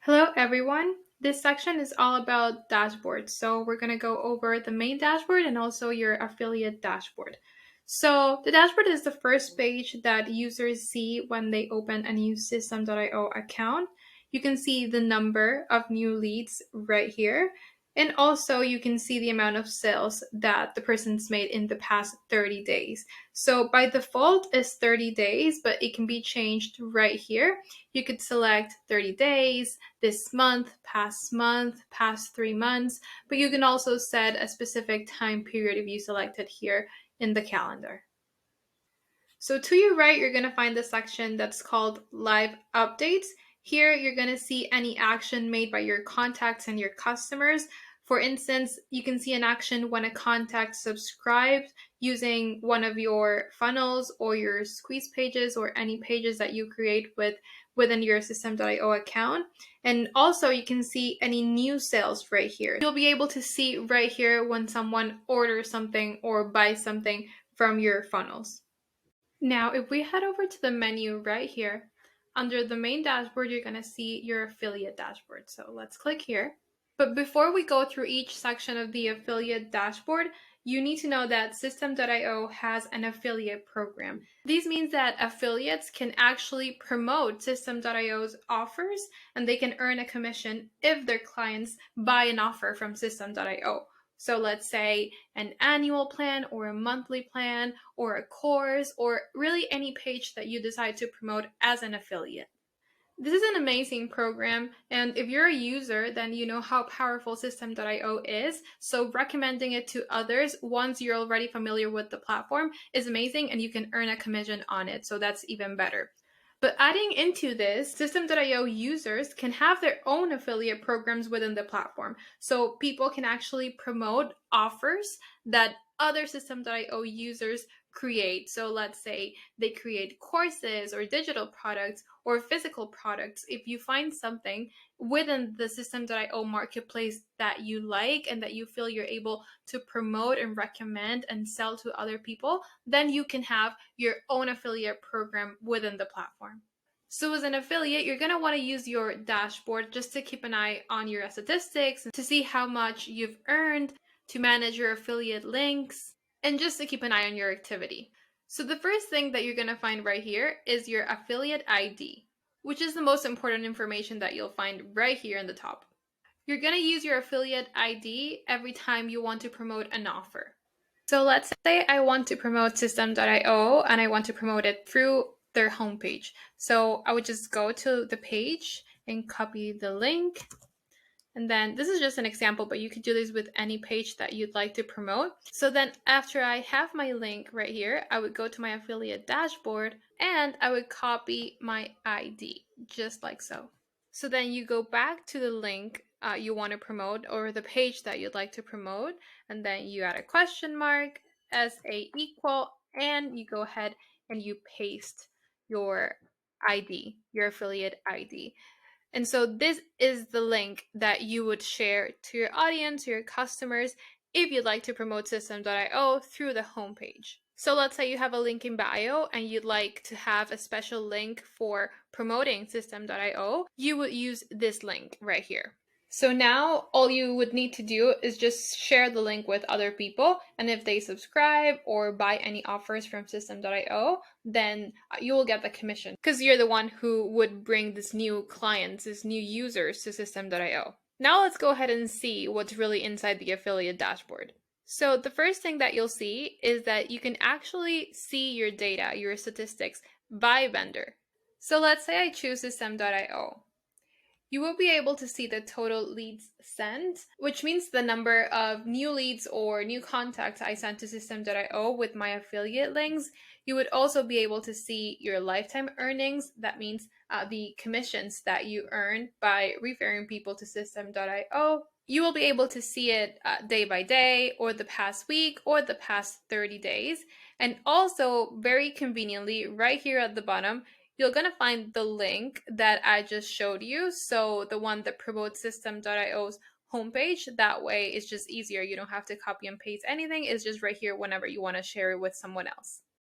Hello everyone. This section is all about dashboards. So we're going to go over the main dashboard and also your affiliate dashboard. So the dashboard is the first page that users see when they open a new System.io account. You can see the number of new leads right here. And also you can see the amount of sales that the person's made in the past 30 days. So by default it's 30 days, but it can be changed right here. You could select 30 days, this month, past 3 months, but you can also set a specific time period if you select it here in the calendar. So to your right, you're going to find the section that's called Live Updates. Here, you're going to see any action made by your contacts and your customers. For instance, you can see an action when a contact subscribes using one of your funnels or your squeeze pages or any pages that you create within your System.io account. And also you can see any new sales right here. You'll be able to see right here when someone orders something or buys something from your funnels. Now, if we head over to the menu right here, under the main dashboard, you're going to see your affiliate dashboard. So let's click here. But before we go through each section of the affiliate dashboard, you need to know that System.io has an affiliate program. These means that affiliates can actually promote System.io's offers and they can earn a commission if their clients buy an offer from System.io. So let's say an annual plan or a monthly plan or a course or really any page that you decide to promote as an affiliate. This is an amazing program, and if you're a user, then you know how powerful System.io is. So recommending it to others once you're already familiar with the platform is amazing, and you can earn a commission on it. So that's even better. But adding into this, System.io users can have their own affiliate programs within the platform. So people can actually promote offers that other System.io users create. So let's say they create courses or digital products or physical products. If you find something within the System.io marketplace that you like and that you feel you're able to promote and recommend and sell to other people, then you can have your own affiliate program within the platform. So as an affiliate, you're going to want to use your dashboard just to keep an eye on your statistics, to see how much you've earned, to manage your affiliate links, and just to keep an eye on your activity. So the first thing that you're going to find right here is your affiliate ID, which is the most important information that you'll find right here in the top. You're going to use your affiliate ID every time you want to promote an offer. So let's say I want to promote System.io and I want to promote it through their homepage. So I would just go to the page and copy the link. And then this is just an example, but you could do this with any page that you'd like to promote. So then after I have my link right here, I would go to my affiliate dashboard and I would copy my ID just like so. So then you go back to the link you want to promote or the page that you'd like to promote, and then you add a question mark, SA equal, and you go ahead and you paste your ID, your affiliate ID. And so this is the link that you would share to your audience, to your customers, if you'd like to promote System.io through the homepage. So let's say you have a link in bio and you'd like to have a special link for promoting System.io, you would use this link right here. So now all you would need to do is just share the link with other people. And if they subscribe or buy any offers from System.io, then you will get the commission because you're the one who would bring this new clients, this new users to System.io. Now let's go ahead and see what's really inside the affiliate dashboard. So the first thing that you'll see is that you can actually see your data, your statistics by vendor. So let's say I choose System.io. You will be able to see the total leads sent, which means the number of new leads or new contacts I sent to System.io with my affiliate links. You would also be able to see your lifetime earnings. That means the commissions that you earn by referring people to System.io. You will be able to see it day by day or the past week or the past 30 days. And also, very conveniently, right here at the bottom, you're going to find the link that I just showed you. So the one that promotes System.io's homepage. That way it's just easier. You don't have to copy and paste anything. It's just right here whenever you want to share it with someone else.